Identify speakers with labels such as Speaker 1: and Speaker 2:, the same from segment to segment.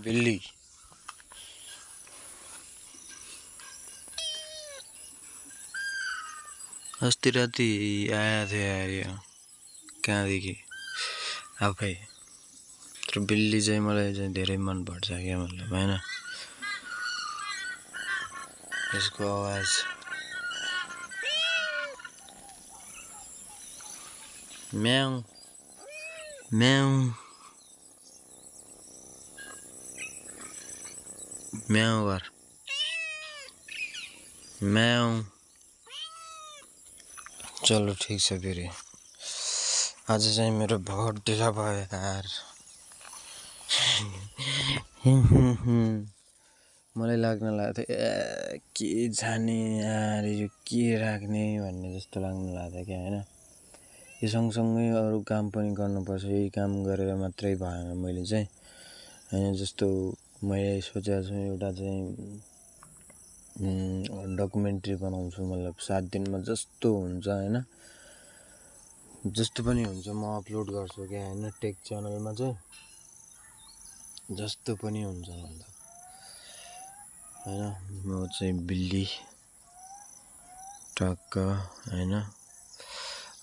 Speaker 1: बिल्ली अस्ति राति आया थियो यार यो कहाँदेखि आफै तर बिल्ली चाहिँ मलाई चाहिँ धेरै मन पर्छ क्या मतलब हैन यसको आवाज म्याउ म्याउ म्याउ गर म्याउ चलो ठीक छ फेरि आज चाहिँ मेरो बहुत ढिला भयो यार मलाई लाग्न लाग्थ्यो के जाने यार यो के राख्ने भन्ने जस्तो लाग्न लाग्थ्यो क्या हैन यो सँगसँगै अरू काम पनि गर्नुपर्छ यही काम गरेर मात्रै भएन मैले चाहिँ हैन जस्तो मैले सोचेको छु एउटा चाहिँ डकुमेन्ट्री बनाउँछु मतलब 7 दिनमा जस्तो हुन्छ हैन जस्तो पनि हुन्छ म अपलोड गर्छु क्या हैन टेक च्यानलमा चाहिँ जस्तो पनि हुन्छ मतलब हैन म चाहिँ बिल्ली टक्क हैन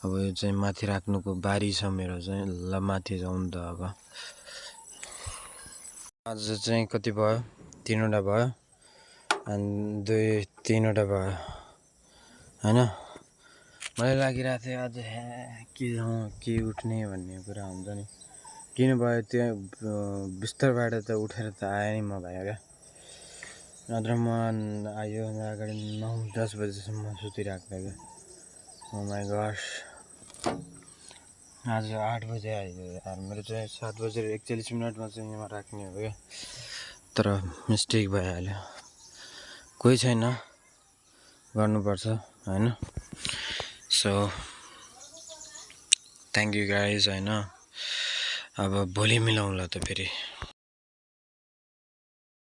Speaker 1: अब यो चाहिँ माथि राख्नुको बारी छ मेरो चाहिँ ल माथि जाउँ त अब आज चाहिँ कति भयो 3 वटा भयो अनि 2-3 वटा भयो हैन मलाई लागिरहेको थियो आज के उठ्ने भन्ने कुरा हुन्छ नि किन भयो त्यो बिस्तरबाट त उठेर त आए नि म भयो क्या नत्र म आयो अगाडि 9-10 बजेसम्म सुतिरहेको थिएँ क्या ओ माई गॉड आज 8 बजे आयो यार मेरो चाहिँ 7 बजेर 41 मिनटमा चाहिँ यहाँ राख्ने हो क्या तर मिस्टेक भइहाल्यो कोही छैन गर्नुपर्छ हैन सो थ्याङ्क यू गाइज हैन अब भोलि मिलाउँला त फेरि